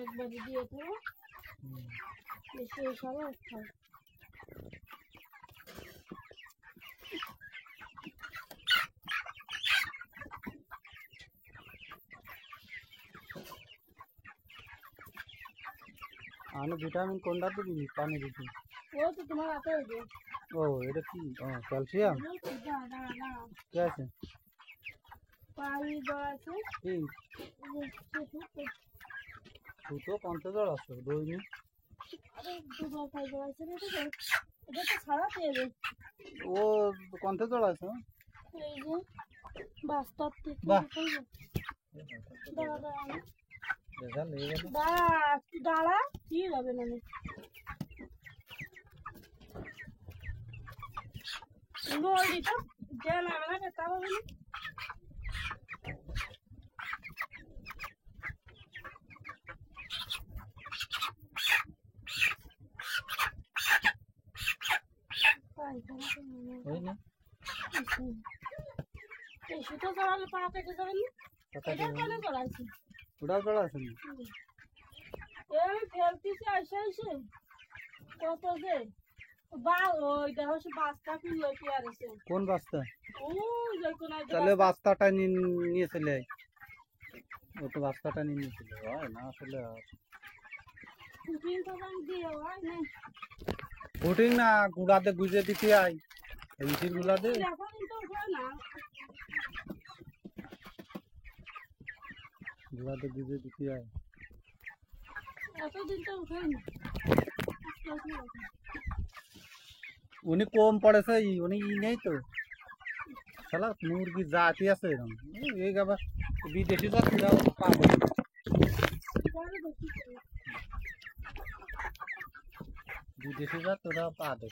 একবার দিয়ে দেবো বেশি সবাই খাও आने विटामिन कोनটা দিবি পানি দিবি ও তো তোমার হাতে হবে ও এটা কি ক্যালসিয়াম কি আছে পানি জল আছে কি দুটো পঞ্চা জল আছে দইনি আরে দুটো খাই জল আছে না তো এটা তো সারা পেয়ে ও কোনতে জল আছে এই যে বাস্তব থেকে বাহ দাঁড়া দাঁড়া দেখা লেগে গেল দাঁড়া কি হবে না গোলটা যে নামে না তা হবে না ওই না এই সুতো জড়ালে পা কেটে যাবে না এটা কেন জড়াইছি ওটা জল আছে না এই ফেলতেছি আইসে কত যে বা ওই দেখো সে বাস্তা কিনলো কি আর আছে কোন বাস্তা ওই যে কোন তাহলে বাস্তাটা নিয়ে চলে আয় ও তো বাস্তাটা নিয়ে চলে হয় না আসলে কুকিং তো আমি দিয়ে হয় না ফুটিং না গুড়াতে গুজে দিতে আয় এই ইটির গুলাতে দেখো কিন্তু হয় না গুড়াতে গুজে দিতে আয় এতদিন তো উঠে না উনি কম পড়েছে উনি নেই তো শালা মুরগি জাতি আছে এরকম এই আবার বিদেশি জাতিরা পাবে বিদেশি জাত ওরা পাবে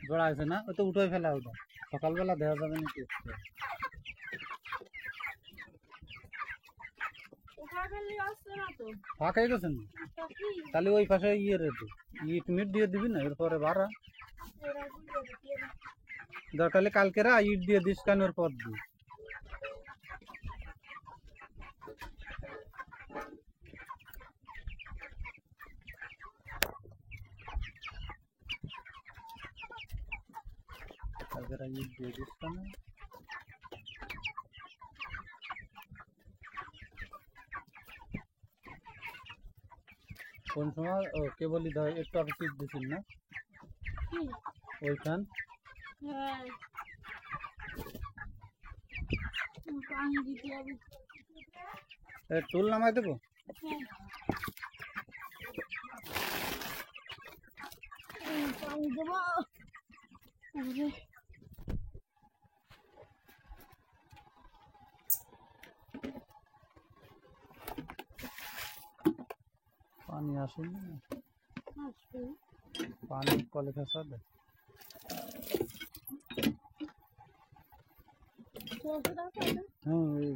জড়াইছে না ওই তো উঠে ফেলা ওটা সকালবেলা দেওয়া যাবে না কি ফাঁকা হয়ে গেছে না তাহলে ওই পাশে ইয়ে রেখে ইট মিট দিয়ে দিবি না এরপরে ভাড়া দরকার হলে কালকেরা ইট দিয়ে দিস কেন ওর পর দিই কালকেরা ইট দিয়ে দিস কেন কোন সময় ও কে বলি ধর একটু আগে সিট দিছিল না ওইখান টুল নামাই দেবো পানি দেবো पानी আসেনি पानी कल खसा दे हाँ ये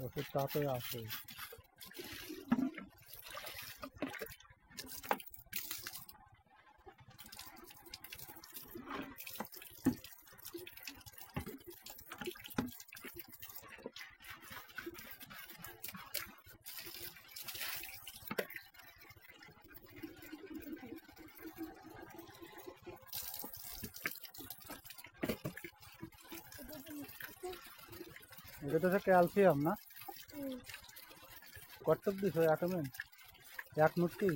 ওষুধ তাতে আসে এটা তো ক্যালসিয়াম না কত দিছ একমেন এক মুট্টি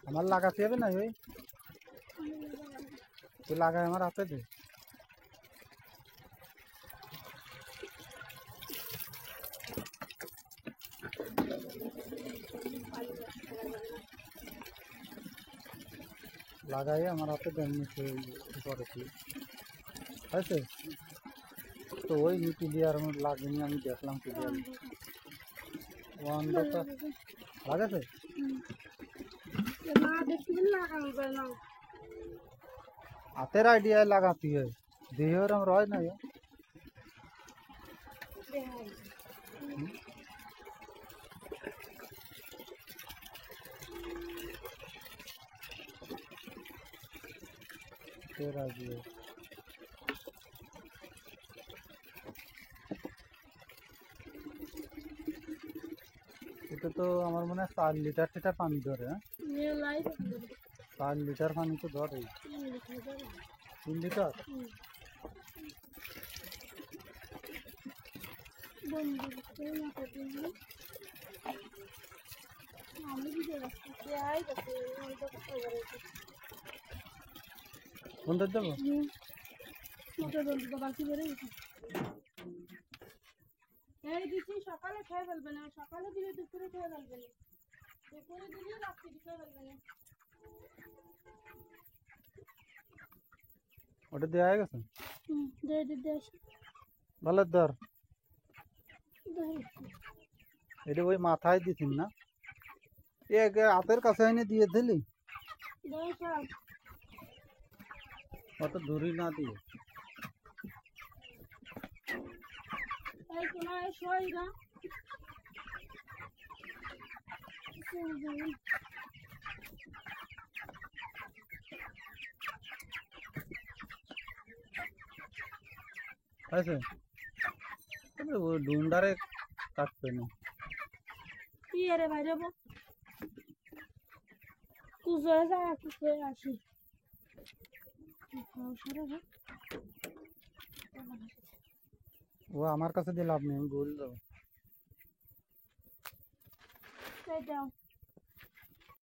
আমার লাগাতে হবে না ভাই তো লাগায় আমার হাতে দে লাগাই আমার হাতে দেননি করেছি আছে তো ওই ক্লিয়ার আমার লাগেনি আমি দেখলাম ক্লিয়ার ওয়ানটা লাগাছে হাতের আইডিয়া লাগাতে হয় দেহের আমার হয় না ফের আসবে। এটা তো আমার মনে হয় 4 লিটার সেটা পানি ধরে। হ্যাঁ, ये लाइट 4 লিটার পানি তো ধরে। 3 লিটার। बंद करते ना करते हैं हम भी दे सकते हैं आई करते हैं ये तो ओवर है বন্ধ দেব। মোটা বন্ধ তো বাকি বেরে গেছে এই দিছি সকালে খেয়ে ফেলবে না সকালে দিলে দুপুরে খেয়ে ফেলবে না দুপুরে দিলে রাত্রে খেয়ে ফেলবে না ওটা দেওয়া হয়ে গেছে। দে দে দে ভালো ধর। দে এটা ওই মাথায় দিছিস না? এক হাতের কাছে এনে দিয়ে দিলি, দে সব অত দূরই না দিয়ে। এই কোনা শোই না আছে ও ডুন্ডারে কাটবে না। কি রে ভাই রে কুজে যা কুজে আসি ও আমার কাছে দিয়ে লাভ নেই, আমি বলে দেবো। দাও